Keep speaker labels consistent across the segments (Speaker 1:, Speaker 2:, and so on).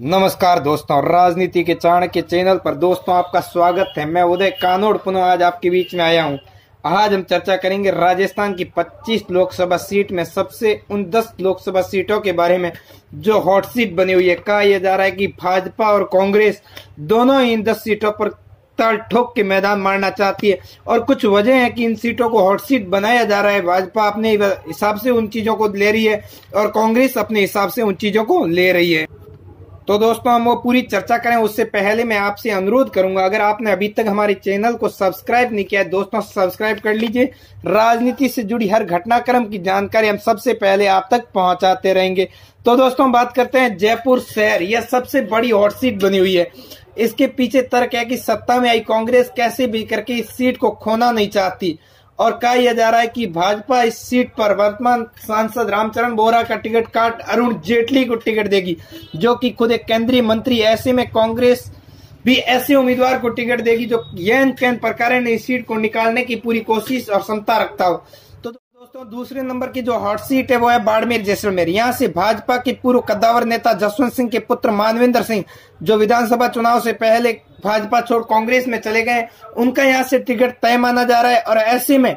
Speaker 1: नमस्कार दोस्तों, राजनीति के चाणक्य चैनल पर दोस्तों आपका स्वागत है। मैं उदय कानोड़ पुनः आज आपके बीच में आया हूं। आज हम चर्चा करेंगे राजस्थान की 25 लोकसभा सीट में सबसे उन 10 लोकसभा सीटों के बारे में जो हॉट सीट बनी हुई है। कहा यह जा रहा है कि भाजपा और कांग्रेस दोनों ही इन 10 सीटों पर ताल ठोक के मैदान मारना चाहती है और कुछ वजह है कि इन सीटों को हॉट सीट बनाया जा रहा है। भाजपा अपने हिसाब से उन चीजों को ले रही है और कांग्रेस अपने हिसाब से उन चीजों को ले रही है। तो दोस्तों हम वो पूरी चर्चा करें उससे पहले मैं आपसे अनुरोध करूंगा, अगर आपने अभी तक हमारे चैनल को सब्सक्राइब नहीं किया है दोस्तों सब्सक्राइब कर लीजिए। राजनीति से जुड़ी हर घटनाक्रम की जानकारी हम सबसे पहले आप तक पहुंचाते रहेंगे। तो दोस्तों बात करते हैं जयपुर शहर, यह सबसे बड़ी हॉट सीट बनी हुई है। इसके पीछे तर्क है कि सत्ता में आई कांग्रेस कैसे भी करके इस सीट को खोना नहीं चाहती और कहा यह जा रहा है कि भाजपा इस सीट पर वर्तमान सांसद रामचरण बोहरा का टिकट काट अरुण जेटली को टिकट देगी, जो कि खुद एक केंद्रीय मंत्री। ऐसे में कांग्रेस भी ऐसे उम्मीदवार को टिकट देगी जो यह कैन प्रकार ने इस सीट को निकालने की पूरी कोशिश और क्षमता रखता हो। तो दोस्तों दूसरे नंबर की जो हॉट सीट है वो है बाड़मेर जैसलमेर। यहाँ से भाजपा के पूर्व कद्दावर नेता जसवंत सिंह के पुत्र मानवेंद्र सिंह, जो विधानसभा चुनाव से पहले भाजपा छोड़ कांग्रेस में चले गए, उनका यहाँ से टिकट तय माना जा रहा है। और ऐसे में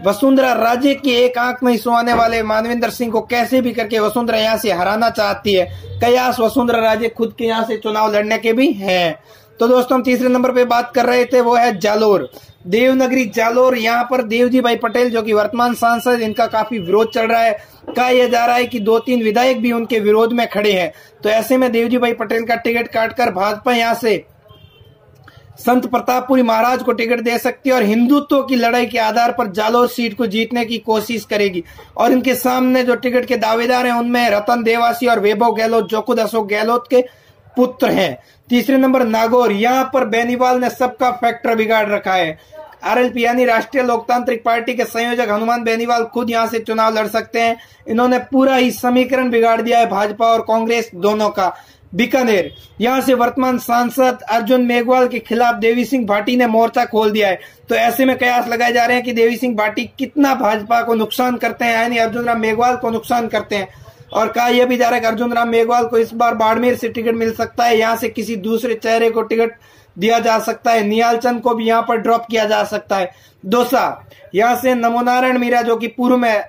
Speaker 1: वसुंधरा राजे की एक आंख नहीं सुहाने वाले मानवेंद्र सिंह को कैसे भी करके वसुंधरा यहाँ से हराना चाहती है। कयास वसुंधरा राजे खुद के यहाँ से चुनाव लड़ने के भी हैं। तो दोस्तों हम तीसरे नंबर पे बात कर रहे थे वो है जालोर, देवनगरी जालोर। यहाँ पर देवजी भाई पटेल जो कि वर्तमान सांसद, इनका काफी विरोध चल रहा है। कहा यह जा रहा है कि 2-3 विधायक भी उनके विरोध में खड़े हैं। तो ऐसे में देवजी भाई पटेल का टिकट काटकर भाजपा यहाँ से संत प्रतापपुरी महाराज को टिकट दे सकती है और हिंदुत्व की लड़ाई के आधार पर जालोर सीट को जीतने की कोशिश करेगी। और इनके सामने जो टिकट के दावेदार हैं उनमें रतन देवासी और वैभव गहलोत, जो खुद अशोक गहलोत के पुत्र हैं। तीसरे नंबर नागौर, यहाँ पर बेनीवाल ने सबका फैक्टर बिगाड़ रखा है। आरएलपी यानी राष्ट्रीय लोकतांत्रिक पार्टी के संयोजक हनुमान बेनीवाल खुद यहाँ से चुनाव लड़ सकते हैं। इन्होंने पूरा ही समीकरण बिगाड़ दिया है भाजपा और कांग्रेस दोनों का। बीकानेर, यहाँ से वर्तमान सांसद अर्जुन मेघवाल के खिलाफ देवी सिंह भाटी ने मोर्चा खोल दिया है। तो ऐसे में कयास लगाए जा रहे हैं कि देवी सिंह भाटी कितना भाजपा को नुकसान करते हैं, यानी अर्जुन राम मेघवाल को नुकसान करते हैं। और कहा यह भी जा रहा है कि अर्जुन राम मेघवाल को इस बार बाड़मेर से टिकट मिल सकता है, यहाँ से किसी दूसरे चेहरे को टिकट दिया जा सकता है। निहाल चंद को भी यहाँ पर ड्रॉप किया जा सकता है। दौसा, यहाँ से नमो नारायण मीरा जो कि पूर्व में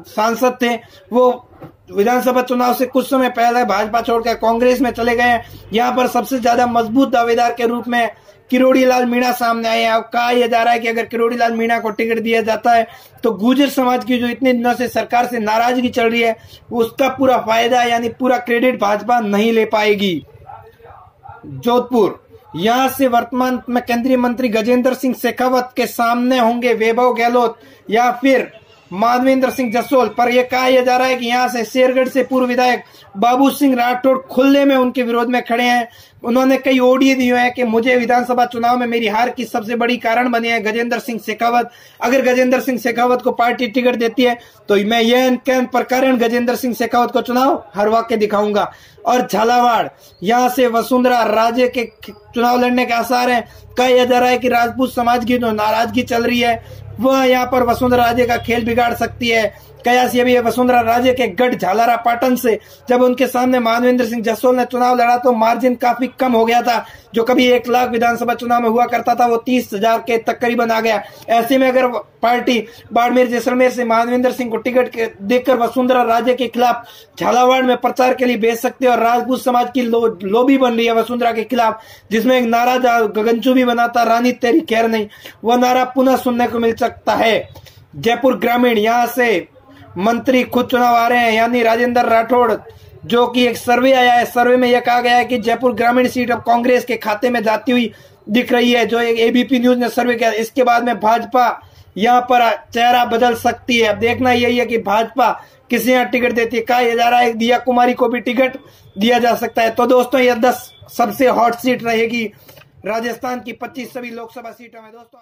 Speaker 1: सांसद थे, वो विधानसभा चुनाव से कुछ समय पहले भाजपा छोड़कर कांग्रेस में चले गए हैं। यहाँ पर सबसे ज्यादा मजबूत दावेदार के रूप में किरोड़ी लाल मीणा सामने आए हैं। अब कहा यह जा रहा है कि अगर किरोड़ी लाल मीणा को टिकट दिया जाता है तो गुर्जर समाज की जो इतने दिनों से सरकार से नाराजगी चल रही है उसका पूरा फायदा यानी पूरा क्रेडिट भाजपा नहीं ले पाएगी। जोधपुर, यहाँ से वर्तमान में केंद्रीय मंत्री गजेंद्र सिंह शेखावत के सामने होंगे वैभव गहलोत या फिर मानवेंद्र सिंह जसोल। पर यह कहा यह जा रहा है कि यहाँ से शेरगढ़ से पूर्व विधायक बाबू सिंह राठौड़ खुले में उनके विरोध में खड़े हैं। उन्होंने कई ऑडियो दिए हैं कि मुझे विधानसभा चुनाव में मेरी हार की सबसे बड़ी कारण बने हैं गजेंद्र सिंह शेखावत। अगर गजेंद्र सिंह शेखावत को पार्टी टिकट देती है तो मैं यह प्रकार गजेंद्र सिंह शेखावत को चुनाव हरवा के दिखाऊंगा। और झालावाड़, यहाँ से वसुंधरा राजे के चुनाव लड़ने के आसार हैं। कहा यह जा रहा है कि राजपूत समाज की जो नाराजगी चल रही है वह यहाँ पर वसुंधरा राजे का खेल बिगाड़ सकती है। कयास ये भी है वसुंधरा राजे के गढ़ झालारा पाटन से जब उनके सामने मानवेंद्र सिंह जसोल ने चुनाव लड़ा तो मार्जिन काफी कम हो गया था। जो कभी 1 लाख विधानसभा चुनाव में हुआ करता था वो 30,000 के तकरीबन आ गया। ऐसे में अगर पार्टी बाड़मेर जैसलमेर से मानवेंद्र सिंह को टिकट देकर वसुंधरा राजे के खिलाफ झालावाड़ में प्रचार के लिए भेज सकते हैं और राजपूत समाज की लॉबी बन रही है वसुंधरा के खिलाफ, जिसमें एक नारा गगनचुंबी बना था रानी तेरी खैर नहीं, वह नारा पुनः सुनने को मिल सकता है। जयपुर ग्रामीण, यहाँ से मंत्री खुद चुनाव आ रहे हैं यानी राजेंद्र राठौड़, जो कि एक सर्वे आया है। सर्वे में यह कहा गया है कि जयपुर ग्रामीण सीट अब कांग्रेस के खाते में जाती हुई दिख रही है, जो एक एबीपी न्यूज ने सर्वे किया। इसके बाद में भाजपा यहाँ पर चेहरा बदल सकती है। अब देखना यही है कि भाजपा किसे यहाँ टिकट देती है। कहा यह जा रहा है दिया कुमारी को भी टिकट दिया जा सकता है। तो दोस्तों यह 10 सबसे हॉट सीट रहेगी राजस्थान की 25 सभी लोकसभा सीटों में। दोस्तों